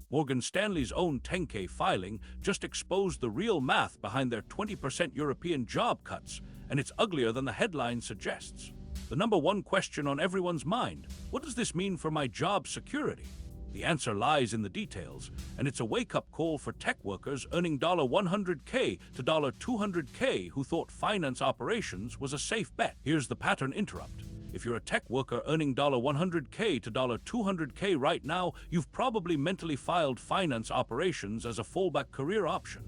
Morgan Stanley's own 10K filing just exposed the real math behind their 20% European job cuts, and it's uglier than the headline suggests. The number one question on everyone's mind: what does this mean for my job security? The answer lies in the details, and it's a wake-up call for tech workers earning $100K to $200K who thought finance operations was a safe bet. Here's the pattern interrupt. If you're a tech worker earning $100K to $200K right now, you've probably mentally filed finance operations as a fallback career option.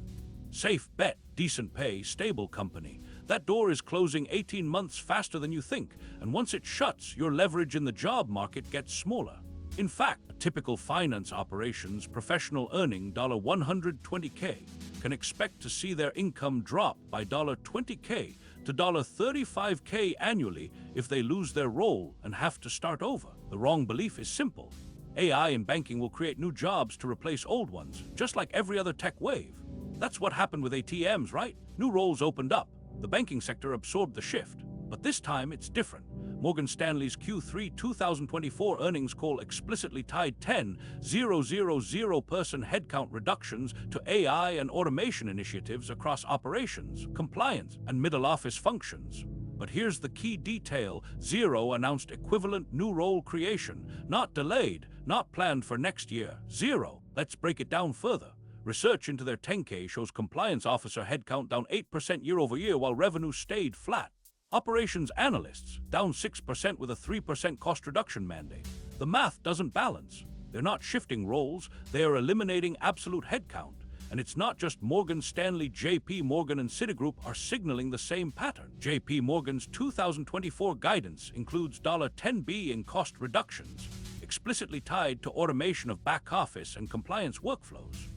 Safe bet, decent pay, stable company. That door is closing 18 months faster than you think, and once it shuts, your leverage in the job market gets smaller. In fact, a typical finance operations professional earning $120K can expect to see their income drop by $20K to $35K annually if they lose their role and have to start over. The wrong belief is simple. AI in banking will create new jobs to replace old ones, just like every other tech wave. That's what happened with ATMs, right? New roles opened up. The banking sector absorbed the shift. But this time, it's different. Morgan Stanley's Q3 2024 earnings call explicitly tied 10,000 person headcount reductions to AI and automation initiatives across operations, compliance, and middle office functions. But here's the key detail: Zero announced equivalent new role creation, not delayed, not planned for next year. Zero. Let's break it down further. Research into their 10K shows compliance officer headcount down 8% year over year while revenue stayed flat. Operations analysts down 6% with a 3% cost reduction mandate. The math doesn't balance. They're not shifting roles, they are eliminating absolute headcount. And it's not just Morgan Stanley, JPMorgan and Citigroup are signaling the same pattern. JPMorgan's 2024 guidance includes $10 in cost reductions, explicitly tied to automation of back office and compliance workflows.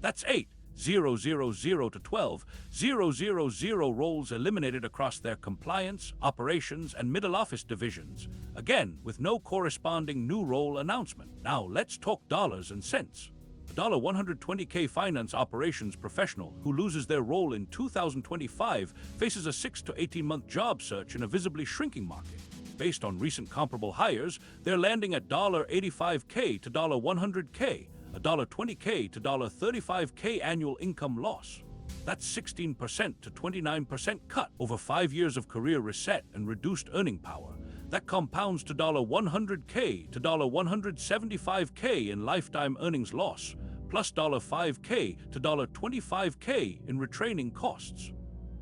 That's 8,000 to 12,000 roles eliminated across their compliance, operations, and middle office divisions, again with no corresponding new role announcement. Now let's talk dollars and cents. A $120K finance operations professional who loses their role in 2025 faces a 6 to 18-month job search in a visibly shrinking market. Based on recent comparable hires, they're landing at $85K to $100K, a $20K to $35K annual income loss. That's 16% to 29% cut over 5 years of career reset and reduced earning power. That compounds to $100K to $175K in lifetime earnings loss, plus $5K to $25K in retraining costs.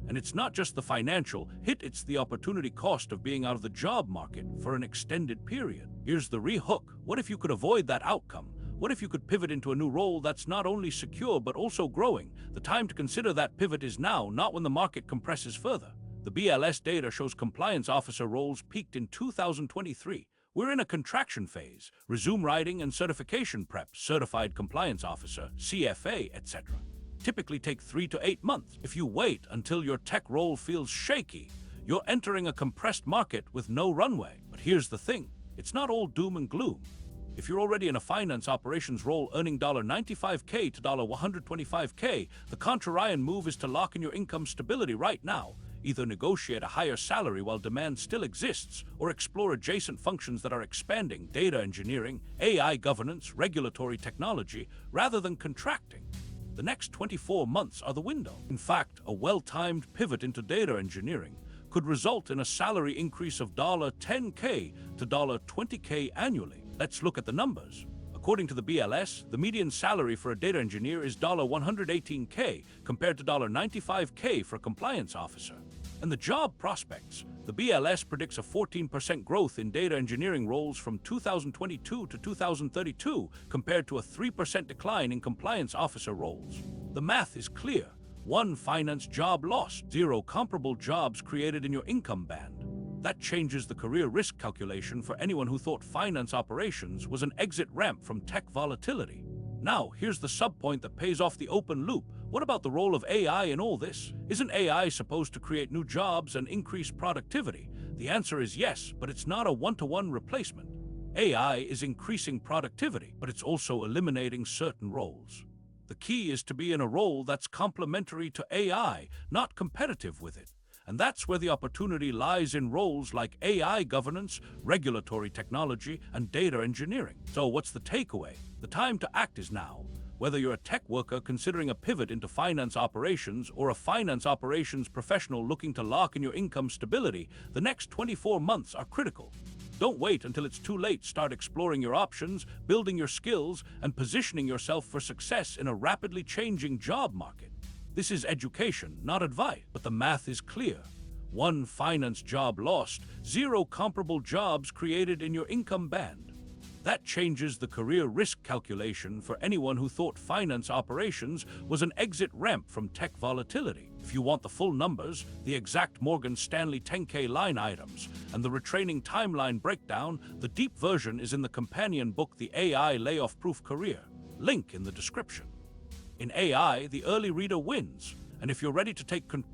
And it's not just the financial hit, it's the opportunity cost of being out of the job market for an extended period. Here's the re-hook. What if you could avoid that outcome? What if you could pivot into a new role that's not only secure but also growing? The time to consider that pivot is now, not when the market compresses further. The BLS data shows compliance officer roles peaked in 2023. We're in a contraction phase. Resume writing and certification prep, certified compliance officer, CFA, etc. typically take 3 to 8 months. If you wait until your tech role feels shaky, you're entering a compressed market with no runway. But here's the thing, it's not all doom and gloom. If you're already in a finance operations role earning $95K to $125K, the contrarian move is to lock in your income stability right now. Either negotiate a higher salary while demand still exists, or explore adjacent functions that are expanding: data engineering, AI governance, regulatory technology, rather than contracting. The next 24 months are the window. In fact, a well-timed pivot into data engineering could result in a salary increase of $10K to $20K annually. Let's look at the numbers. According to the BLS, the median salary for a data engineer is $118K compared to $95K for a compliance officer. And the job prospects, the BLS predicts a 14% growth in data engineering roles from 2022 to 2032 compared to a 3% decline in compliance officer roles. The math is clear. 1 finance job lost, 0 comparable jobs created in your income band. That changes the career risk calculation for anyone who thought finance operations was an exit ramp from tech volatility. Now, here's the subpoint that pays off the open loop. What about the role of AI in all this? Isn't AI supposed to create new jobs and increase productivity? The answer is yes, but it's not a one-to-one replacement. AI is increasing productivity, but it's also eliminating certain roles. The key is to be in a role that's complementary to AI, not competitive with it. And that's where the opportunity lies in roles like AI governance, regulatory technology, and data engineering. So what's the takeaway? The time to act is now. Whether you're a tech worker considering a pivot into finance operations or a finance operations professional looking to lock in your income stability, the next 24 months are critical. Don't wait until it's too late. Start exploring your options, building your skills, and positioning yourself for success in a rapidly changing job market. This is education, not advice, but the math is clear. 1 finance job lost, 0 comparable jobs created in your income band. That changes the career risk calculation for anyone who thought finance operations was an exit ramp from tech volatility. If you want the full numbers, the exact Morgan Stanley 10K line items, and the retraining timeline breakdown, the deep version is in the companion book, The AI Layoff-Proof Career. Link in the description. In AI, the early reader wins, and if you're ready to take control